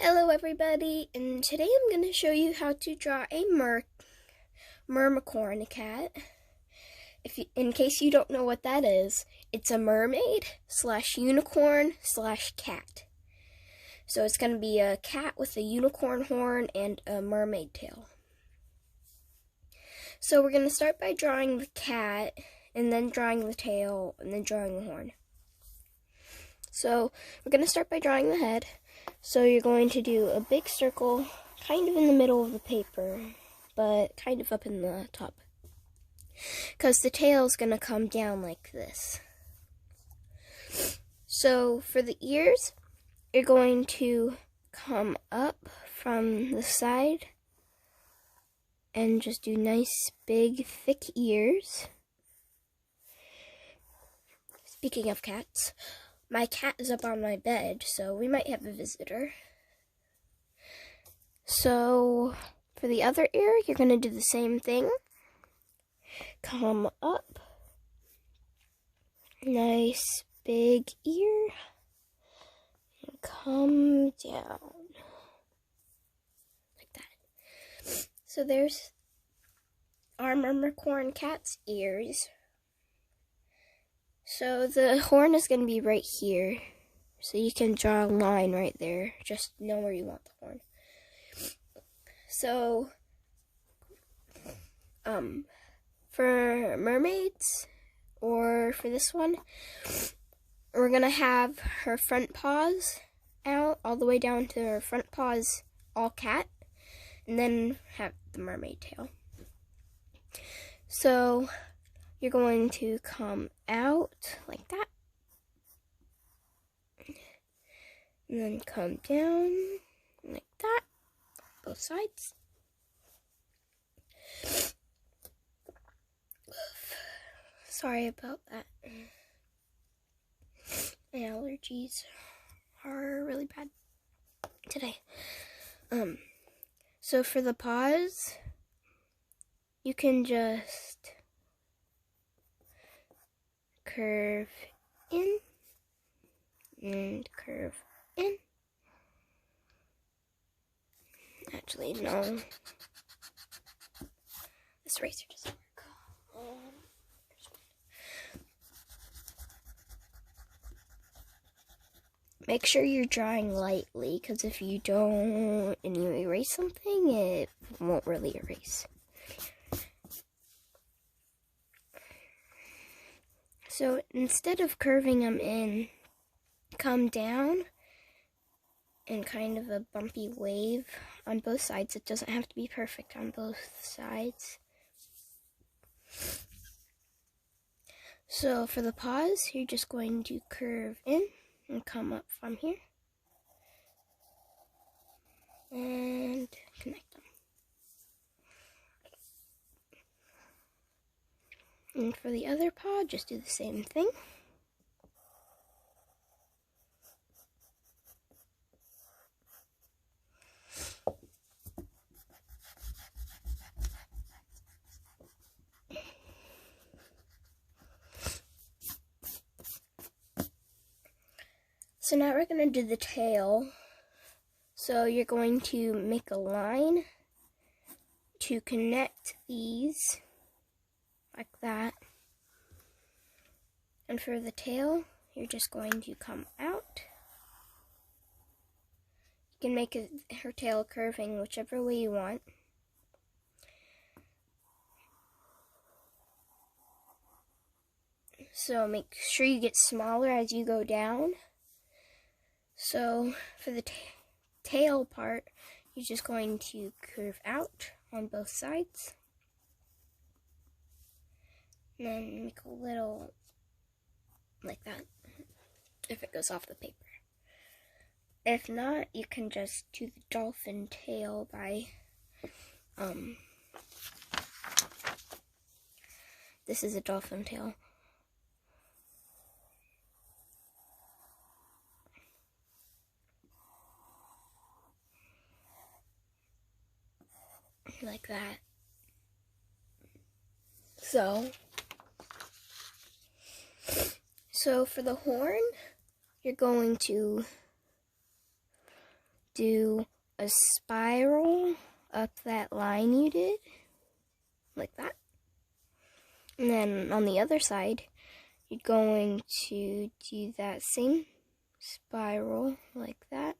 Hello everybody, and today I'm going to show you how to draw a Mermicorn cat. In case you don't know what that is, it's a mermaid slash unicorn slash cat. So it's going to be a cat with a unicorn horn and a mermaid tail. So we're going to start by drawing the cat, and then drawing the tail, and then drawing the horn. So we're going to start by drawing the head. So you're going to do a big circle, kind of in the middle of the paper, but kind of up in the top. Because the tail is going to come down like this. So for the ears, you're going to come up from the side and just do nice, big, thick ears. Speaking of cats, my cat is up on my bed, so we might have a visitor. So, for the other ear, you're going to do the same thing. Come up. Nice big ear. And come down. Like that. So there's our Mermicorn cat's ears. So the horn is going to be right here. So you can draw a line right there. Just know where you want the horn. So, for mermaids, or for this one, we're going to have her front paws out, all the way down to her front paws, all cat, and then have the mermaid tail. So, you're going to come out like that, and then come down like that, both sides. Sorry about that. My allergies are really bad today. So for the paws, you can just curve in and curve in. Actually, no. This eraser doesn't work. Make sure you're drawing lightly, because if you don't and you erase something, it won't really erase. So instead of curving them in, come down and kind of a bumpy wave on both sides. It doesn't have to be perfect on both sides. So for the paws, you're just going to curve in and come up from here and connect them. And for the other paw, just do the same thing. So now we're going to do the tail. So you're going to make a line to connect these like that. And for the tail, you're just going to come out. You can make her tail curving whichever way you want. So make sure you get smaller as you go down. So for the tail part, you're just going to curve out on both sides. And then make a little like that, if it goes off the paper. If not, you can just do the dolphin tail by, this is a dolphin tail. Like that. So for the horn, you're going to do a spiral up that line you did, like that. And then on the other side, you're going to do that same spiral like that.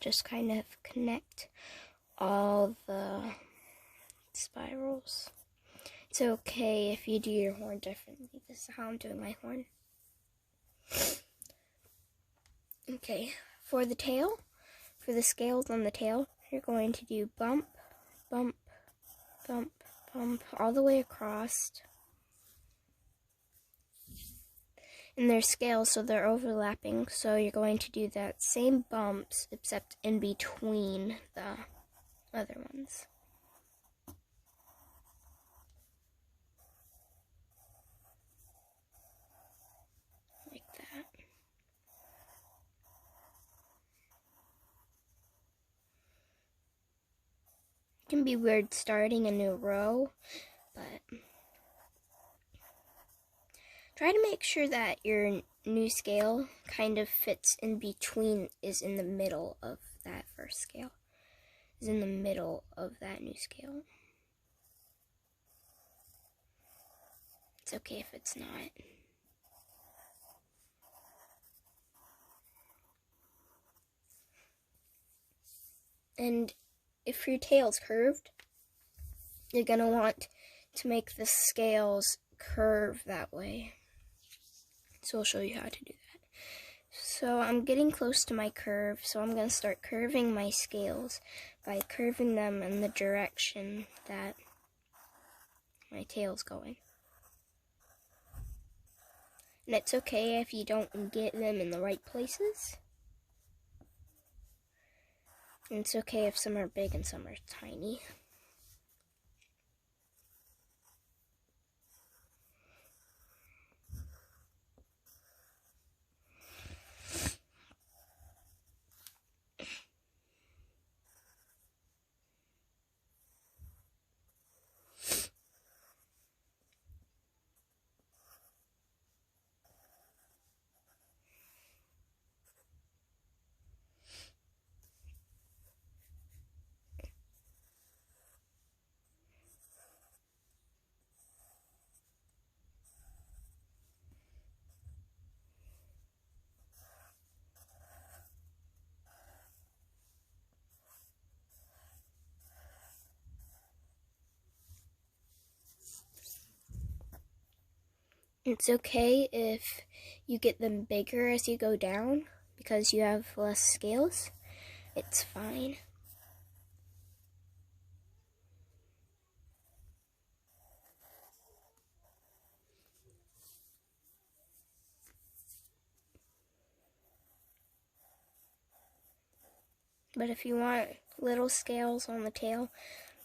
Just kind of connect all the spirals. It's okay if you do your horn differently. This is how I'm doing my horn. Okay, for the tail, for the scales on the tail, you're going to do bump, bump, bump, bump, all the way across. And they're scales, so they're overlapping, so you're going to do that same bumps, except in between the other ones. Like that. It can be weird starting a new row, but try to make sure that your new scale kind of fits in between, is in the middle of that first scale, is in the middle of that new scale. It's okay if it's not. And if your tail's curved, you're going to want to make the scales curve that way. So I'll show you how to do that. So I'm getting close to my curve, so I'm going to start curving my scales by curving them in the direction that my tail's going. And it's okay if you don't get them in the right places. And it's okay if some are big and some are tiny. It's okay if you get them bigger as you go down because you have less scales. It's fine. But if you want little scales on the tail,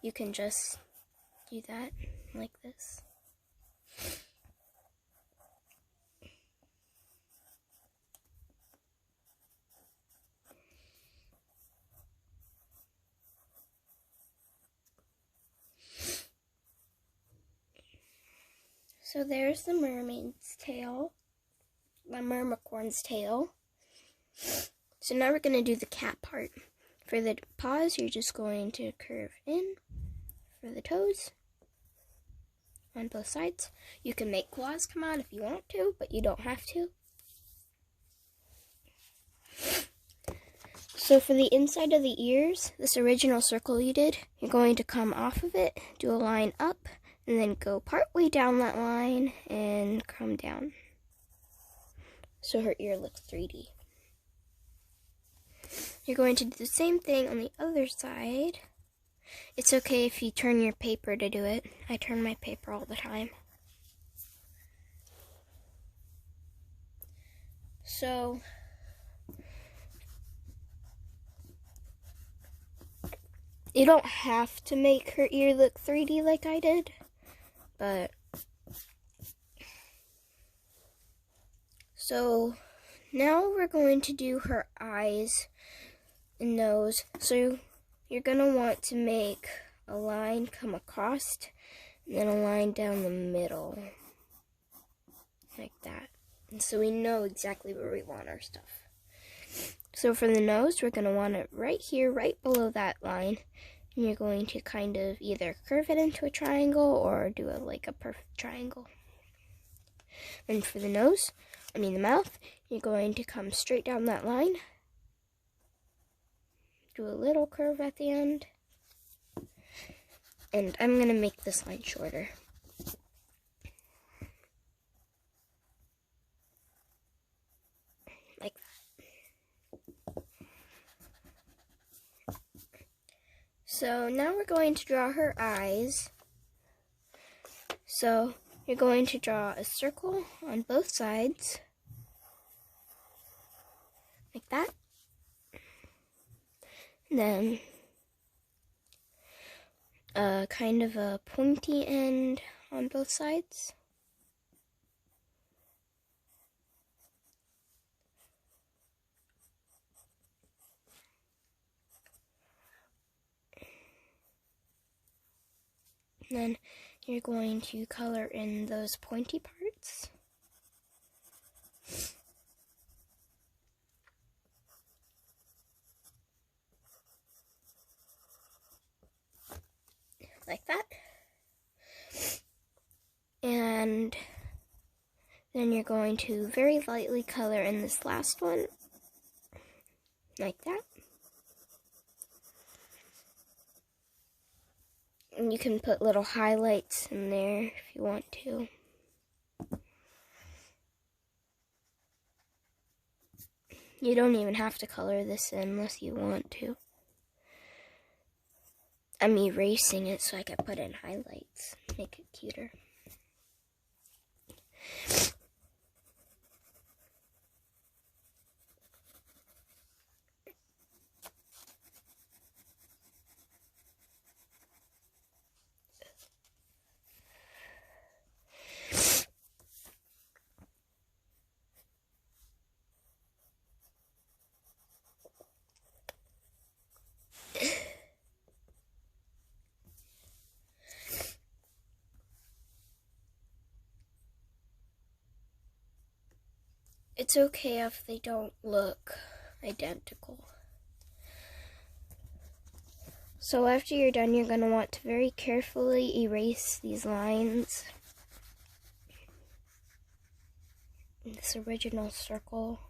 you can just do that like this. So there's the mermaid's tail, the mermicorn's tail. So now we're going to do the cat part. For the paws, you're just going to curve in. For the toes, on both sides. You can make claws come out if you want to, but you don't have to. So for the inside of the ears, this original circle you did, you're going to come off of it, do a line up, and then go partway down that line and come down. So her ear looks 3D. You're going to do the same thing on the other side. It's okay if you turn your paper to do it. I turn my paper all the time. So you don't have to make her ear look 3D like I did, but so now we're going to do her eyes and nose. So you're going to want to make a line come across and then a line down the middle, like that. And so we know exactly where we want our stuff. So for the nose, we're going to want it right here, right below that line. And you're going to kind of either curve it into a triangle or do it like a perfect triangle. And for the nose, the mouth, you're going to come straight down that line. Do a little curve at the end. And I'm going to make this line shorter. Like that. So now we're going to draw her eyes. So you're going to draw a circle on both sides. Like that. And then kind of a pointy end on both sides. And then you're going to color in those pointy parts. Like that. And then you're going to very lightly color in this last one. Like that. And you can put little highlights in there if you want to. You don't even have to color this in unless you want to. I'm erasing it so I can put in highlights, make it cuter. It's okay if they don't look identical. So after you're done, you're going to want to very carefully erase these lines. This original circle.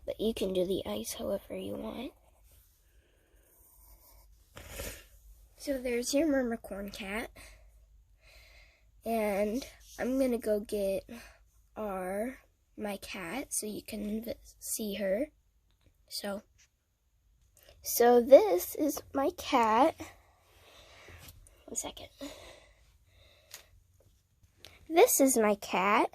But you can do the eyes however you want. So there's your Mermicorn cat. And I'm going to go get my cat so you can see her. So this is my cat. 1 second. This is my cat.